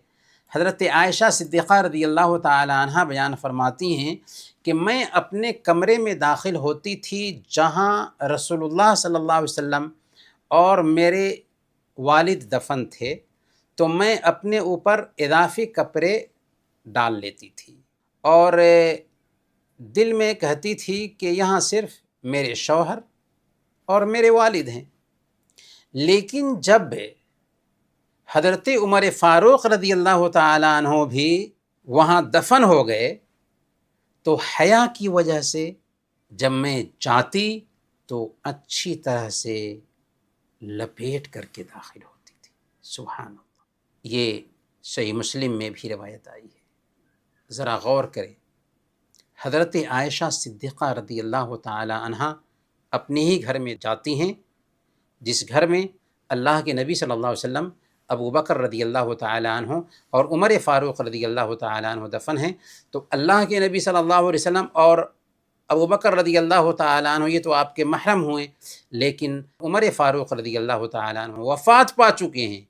Speaker 1: حضرت عائشہ صدیقہ رضی اللہ تعالی عنہ بیان فرماتی ہیں کہ میں اپنے کمرے میں داخل ہوتی تھی جہاں رسول اللہ صلی اللہ علیہ وسلم اور میرے والد دفن تھے، تو میں اپنے اوپر اضافی کپڑے ڈال لیتی تھی اور دل میں کہتی تھی کہ یہاں صرف میرے شوہر اور میرے والد ہیں۔ لیکن جب حضرت عمر فاروق رضی اللہ تعالی عنہ بھی وہاں دفن ہو گئے تو حیا کی وجہ سے جب میں جاتی تو اچھی طرح سے لپیٹ کر کے داخل ہوتی تھی۔ سبحان اللہ، یہ صحیح مسلم میں بھی روایت آئی ہے، ذرا غور کریں۔ حضرت عائشہ صدیقہ رضی اللہ تعالی عنہ اپنے ہی گھر میں جاتی ہیں، جس گھر میں اللہ کے نبی صلی اللہ علیہ وسلم، ابو بکر رضی اللہ تعالی عنہ اور عمر فاروق رضی اللہ تعالی عنہ دفن ہیں۔ تو اللہ کے نبی صلی اللہ علیہ وسلم اور ابو بکر رضی اللہ تعالی عنہ یہ تو آپ کے محرم ہوئے، لیکن عمر فاروق رضی اللہ تعالی عنہ وفات پا چکے ہیں۔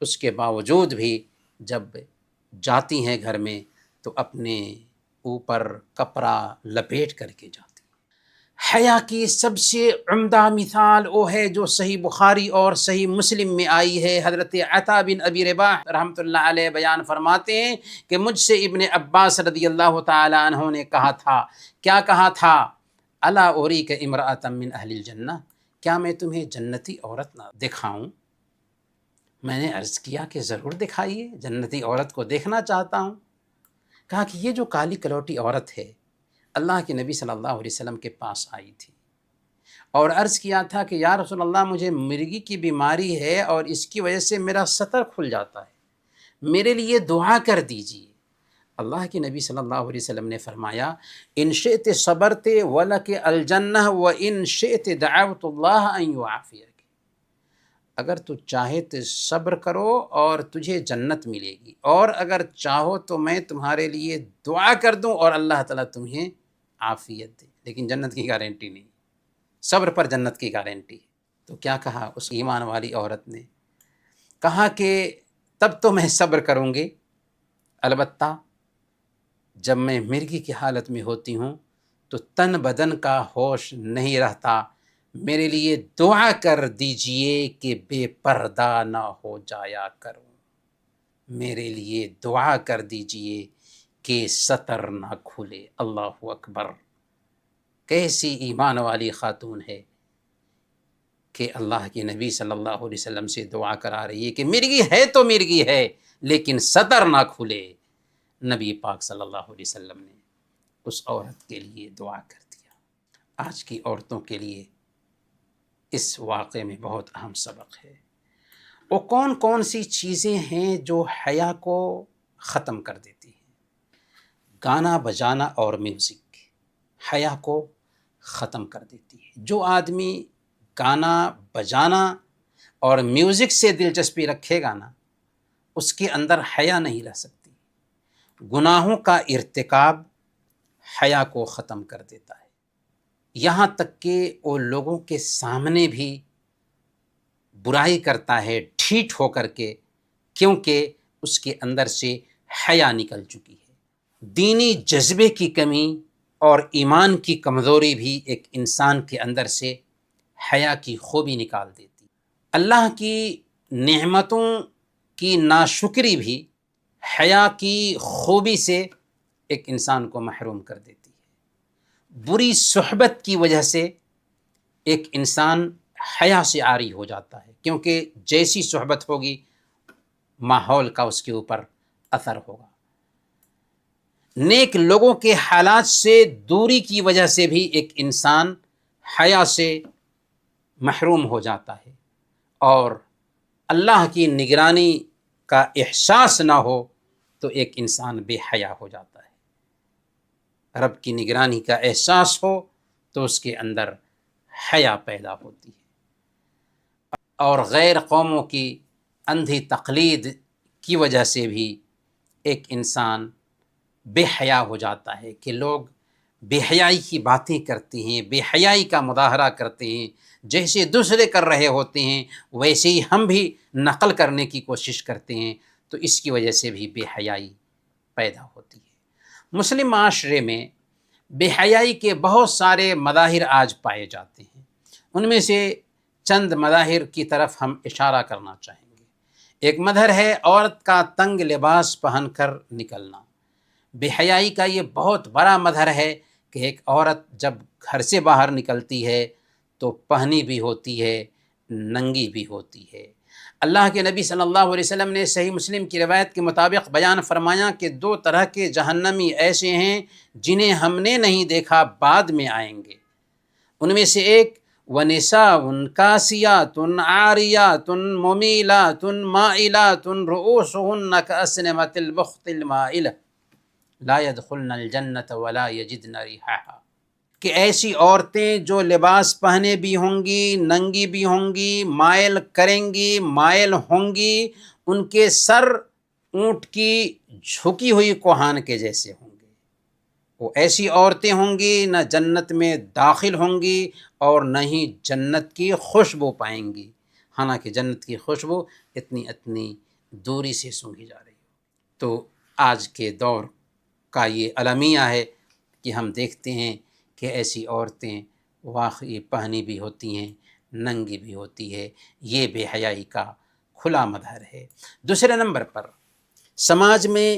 Speaker 1: اس کے باوجود بھی جب جاتی ہیں گھر میں تو اپنے اوپر کپڑا لپیٹ کر کے جاتی ہیں۔ حیا کی سب سے عمدہ مثال وہ ہے جو صحیح بخاری اور صحیح مسلم میں آئی ہے۔ حضرت عطا بن ابی رباح رحمۃ اللہ علیہ بیان فرماتے ہیں کہ مجھ سے ابن عباس رضی اللہ تعالی عنہ نے کہا تھا، کیا کہا تھا؟ الا اریک امرأۃ من اہل الجنہ، کیا میں تمہیں جنتی عورت نہ دکھاؤں؟ میں نے عرض کیا کہ ضرور دکھائیے، جنتی عورت کو دیکھنا چاہتا ہوں۔ کہا کہ یہ جو کالی کلوٹی عورت ہے اللہ کے نبی صلی اللہ علیہ وسلم کے پاس آئی تھی اور عرض کیا تھا کہ یا رسول اللہ مجھے مرگی کی بیماری ہے اور اس کی وجہ سے میرا سطر کھل جاتا ہے، میرے لیے دعا کر دیجیے۔ اللہ کے نبی صلی اللہ علیہ وسلم نے فرمایا ان شئت صبرت ولک الجنہ وان شئت دعوت اللہ ان یعافیک، اگر تو چاہے تو صبر کرو اور تجھے جنت ملے گی، اور اگر چاہو تو میں تمہارے لیے دعا کر دوں اور اللہ تعالیٰ تمہیں عافیت دے، لیکن جنت کی گارنٹی نہیں، صبر پر جنت کی گارنٹی ہے۔ تو کیا کہا اس ایمان والی عورت نے؟ کہا کہ تب تو میں صبر کروں گی، البتہ جب میں مرگی کی حالت میں ہوتی ہوں تو تن بدن کا ہوش نہیں رہتا، میرے لیے دعا کر دیجئے کہ بے پردہ نہ ہو جایا کروں، میرے لیے دعا کر دیجئے کہ سطر نہ کھلے۔ اللہ اکبر، کیسی ایمان والی خاتون ہے کہ اللہ کے نبی صلی اللہ علیہ وسلم سے دعا کرا رہی ہے کہ مرگی ہے تو مرگی ہے لیکن سطر نہ کھلے۔ نبی پاک صلی اللہ علیہ وسلم نے اس عورت کے لیے دعا کر دیا۔ آج کی عورتوں کے لیے اس واقعے میں بہت اہم سبق ہے۔ وہ کون کون سی چیزیں ہیں جو حیا کو ختم کر دیتی ہیں؟ گانا بجانا اور میوزک حیا کو ختم کر دیتی ہے۔ جو آدمی گانا بجانا اور میوزک سے دلچسپی رکھے گا نا، اس کے اندر حیا نہیں رہ سکتی۔ گناہوں کا ارتکاب حیا کو ختم کر دیتا ہے، یہاں تک کہ وہ لوگوں کے سامنے بھی برائی کرتا ہے ڈھیٹ ہو کر کے، کیونکہ اس کے اندر سے حیا نکل چکی ہے۔ دینی جذبے کی کمی اور ایمان کی کمزوری بھی ایک انسان کے اندر سے حیا کی خوبی نکال دیتی۔ اللہ کی نعمتوں کی ناشکری بھی حیا کی خوبی سے ایک انسان کو محروم کر دیتی ہے۔ بری صحبت کی وجہ سے ایک انسان حیا سے عاری ہو جاتا ہے، کیونکہ جیسی صحبت ہوگی ماحول کا اس کے اوپر اثر ہوگا۔ نیک لوگوں کے حالات سے دوری کی وجہ سے بھی ایک انسان حیا سے محروم ہو جاتا ہے، اور اللہ کی نگرانی کا احساس نہ ہو تو ایک انسان بے حیا ہو جاتا ہے۔ رب کی نگرانی کا احساس ہو تو اس کے اندر حیا پیدا ہوتی ہے، اور غیر قوموں کی اندھی تقلید کی وجہ سے بھی ایک انسان بے حیا ہو جاتا ہے کہ لوگ بے حیائی کی باتیں کرتے ہیں، بے حیائی کا مظاہرہ کرتے ہیں، جیسے دوسرے کر رہے ہوتے ہیں ویسے ہی ہم بھی نقل کرنے کی کوشش کرتے ہیں، تو اس کی وجہ سے بھی بے حیائی پیدا ہوتی ہے۔ مسلم معاشرے میں بے حیائی کے بہت سارے مظاہر آج پائے جاتے ہیں، ان میں سے چند مظاہر کی طرف ہم اشارہ کرنا چاہیں گے۔ ایک مظہر ہے عورت کا تنگ لباس پہن کر نکلنا۔ بے حیائی کا یہ بہت بڑا مظہر ہے کہ ایک عورت جب گھر سے باہر نکلتی ہے تو پہنی بھی ہوتی ہے، ننگی بھی ہوتی ہے۔ اللہ کے نبی صلی اللہ علیہ وسلم نے صحیح مسلم کی روایت کے مطابق بیان فرمایا کہ 2 طرح کے جہنمی ایسے ہیں جنہیں ہم نے نہیں دیکھا، بعد میں آئیں گے۔ ان میں سے ایک وَنِسَاءٌ كَاسِيَاتٌ عَارِيَاتٌ مُمِيلَاتٌ مَائِلَاتٌ رُؤُوسُهُنَّ كَأَسْنِمَةِ الْبُخْتِ الْمَائِلَةِ لَا يَدْخُلْنَ الْجَنَّةَ وَلَا يَجِدْنَ رِيحَهَا، کہ ایسی عورتیں جو لباس پہنے بھی ہوں گی، ننگی بھی ہوں گی، مائل کریں گی، مائل ہوں گی، ان کے سر اونٹ کی جھکی ہوئی کوہان کے جیسے ہوں گے۔ وہ ایسی عورتیں ہوں گی نہ جنت میں داخل ہوں گی اور نہ ہی جنت کی خوشبو پائیں گی، حالانکہ جنت کی خوشبو اتنی دوری سے سونگھی جا رہی ہے۔ تو آج کے دور کا یہ المیہ ہے کہ ہم دیکھتے ہیں کہ ایسی عورتیں واقعی پہنی بھی ہوتی ہیں، ننگی بھی ہوتی ہے۔ یہ بے حیائی کا کھلا مظہر ہے۔ دوسرے نمبر پر، سماج میں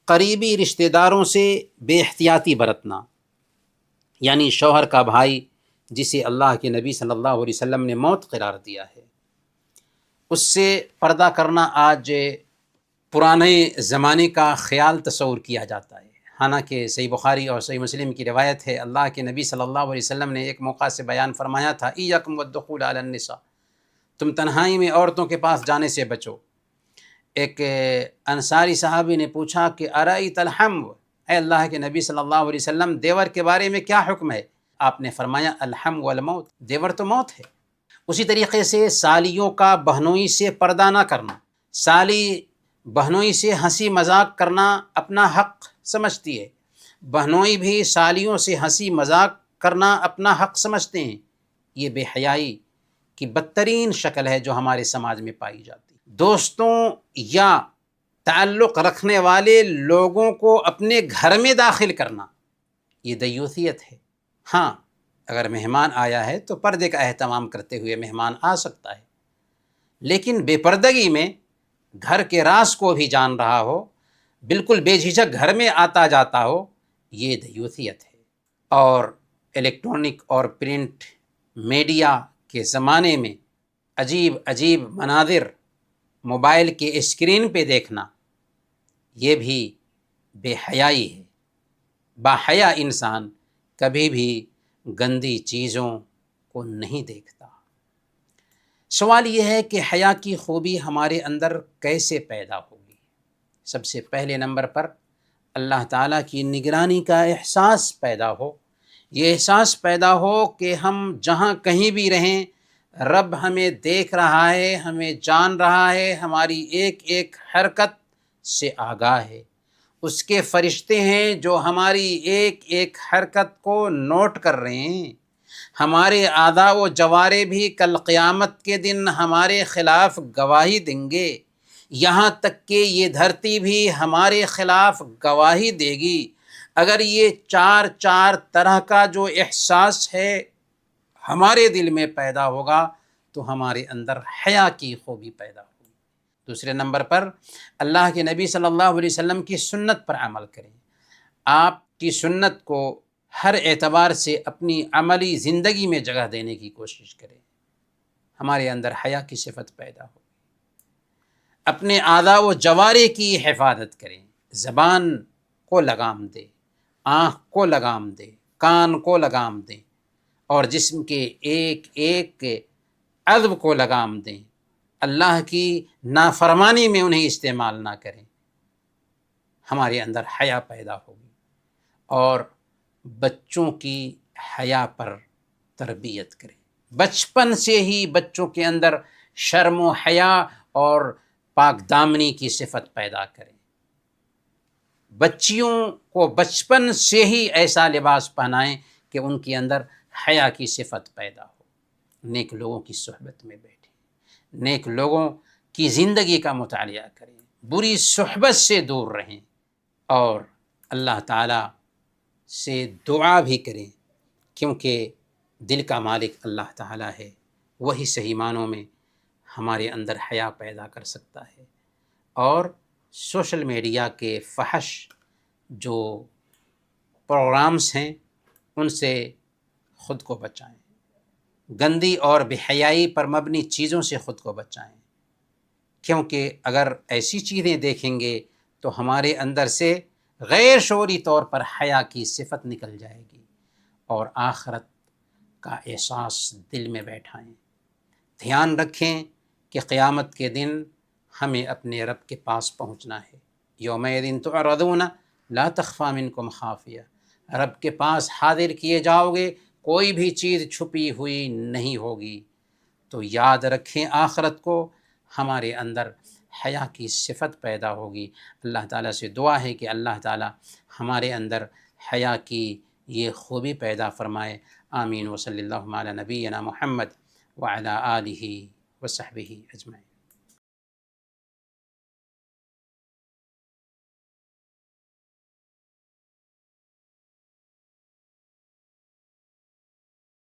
Speaker 1: قریبی رشتہ داروں سے بے احتیاطی برتنا، یعنی شوہر کا بھائی جسے اللہ کے نبی صلی اللہ علیہ وسلم نے موت قرار دیا ہے، اس سے پردہ کرنا آج پرانے زمانے کا خیال تصور کیا جاتا ہے، حالانکہ صحیح بخاری اور صحیح مسلم کی روایت ہے، اللہ کے نبی صلی اللہ علیہ وسلم نے ایک موقع سے بیان فرمایا تھا، ایاکم والدخول علی النساء، تم تنہائی میں عورتوں کے پاس جانے سے بچو۔ ایک انصاری صحابی نے پوچھا کہ ارأیت الحم، اے اللہ کے نبی صلی اللہ علیہ وسلم دیور کے بارے میں کیا حکم ہے؟ آپ نے فرمایا الحم والموت، دیور تو موت ہے۔ اسی طریقے سے سالیوں کا بہنوئی سے پردہ نہ کرنا، سالی بہنوئی سے ہنسی مذاق کرنا اپنا حق سمجھتی ہے، بہنوئی بھی سالیوں سے ہنسی مذاق کرنا اپنا حق سمجھتے ہیں۔ یہ بے حیائی کی بدترین شکل ہے جو ہمارے سماج میں پائی جاتی ہے۔ دوستوں یا تعلق رکھنے والے لوگوں کو اپنے گھر میں داخل کرنا، یہ دیوثیت ہے۔ ہاں، اگر مہمان آیا ہے تو پردے کا اہتمام کرتے ہوئے مہمان آ سکتا ہے، لیکن بے پردگی میں گھر کے راز کو بھی جان رہا ہو، بالکل بے جھجک گھر میں آتا جاتا ہو، یہ دیوثیت ہے۔ اور الیکٹرانک اور پرنٹ میڈیا کے زمانے میں عجیب مناظر موبائل کے اسکرین پہ دیکھنا، یہ بھی بے حیائی ہے۔ باحیا انسان کبھی بھی گندی چیزوں کو نہیں دیکھتا۔ سوال یہ ہے کہ حیا کی خوبی ہمارے اندر کیسے پیدا ہوگی؟ سب سے پہلے نمبر پر اللہ تعالیٰ کی نگرانی کا احساس پیدا ہو۔ یہ احساس پیدا ہو کہ ہم جہاں کہیں بھی رہیں، رب ہمیں دیکھ رہا ہے، ہمیں جان رہا ہے، ہماری ایک ایک حرکت سے آگاہ ہے۔ اس کے فرشتے ہیں جو ہماری ایک ایک حرکت کو نوٹ کر رہے ہیں۔ ہمارے اعضاء و جوارح بھی کل قیامت کے دن ہمارے خلاف گواہی دیں گے، یہاں تک کہ یہ دھرتی بھی ہمارے خلاف گواہی دے گی۔ اگر یہ چار طرح کا جو احساس ہے ہمارے دل میں پیدا ہوگا تو ہمارے اندر حیا کی خوبی پیدا ہوگی۔ دوسرے نمبر پر اللہ کے نبی صلی اللہ علیہ وسلم کی سنت پر عمل کریں۔ آپ کی سنت کو ہر اعتبار سے اپنی عملی زندگی میں جگہ دینے کی کوشش کریں، ہمارے اندر حیا کی صفت پیدا ہو۔ اپنے اعضاء و جوارح کی حفاظت کریں، زبان کو لگام دیں، آنکھ کو لگام دیں، کان کو لگام دیں، اور جسم کے ایک ایک عضو کو لگام دیں۔ اللہ کی نافرمانی میں انہیں استعمال نہ کریں، ہمارے اندر حیا پیدا ہوگی۔ اور بچوں کی حیا پر تربیت کریں، بچپن سے ہی بچوں کے اندر شرم و حیا اور پاک دامنی کی صفت پیدا کریں۔ بچیوں کو بچپن سے ہی ایسا لباس پہنائیں کہ ان کے اندر حیا کی صفت پیدا ہو۔ نیک لوگوں کی صحبت میں بیٹھیں، نیک لوگوں کی زندگی کا مطالعہ کریں، بری صحبت سے دور رہیں، اور اللہ تعالیٰ سے دعا بھی کریں، کیونکہ دل کا مالک اللہ تعالیٰ ہے، وہی صحیح معنوں میں ہمارے اندر حیا پیدا کر سکتا ہے۔ اور سوشل میڈیا کے فحش جو پروگرامز ہیں ان سے خود کو بچائیں، گندی اور بے حیائی پر مبنی چیزوں سے خود کو بچائیں، کیونکہ اگر ایسی چیزیں دیکھیں گے تو ہمارے اندر سے غیر شعوری طور پر حیا کی صفت نکل جائے گی، اور آخرت کا احساس دل میں بیٹھائیں۔ دھیان رکھیں کہ قیامت کے دن ہمیں اپنے رب کے پاس پہنچنا ہے۔ یومئذ تعرضون لا تخفی منکم خافیہ، رب کے پاس حاضر کیے جاؤ گے، کوئی بھی چیز چھپی ہوئی نہیں ہوگی۔ تو یاد رکھیں آخرت کو، ہمارے اندر حیا کی صفت پیدا ہوگی۔ اللہ تعالیٰ سے دعا ہے کہ اللہ تعالیٰ ہمارے اندر حیا کی یہ خوبی پیدا فرمائے۔ آمین۔ وصلی اللہ علی نبینا محمد وعلی آلہ وصحبہ اجمعین۔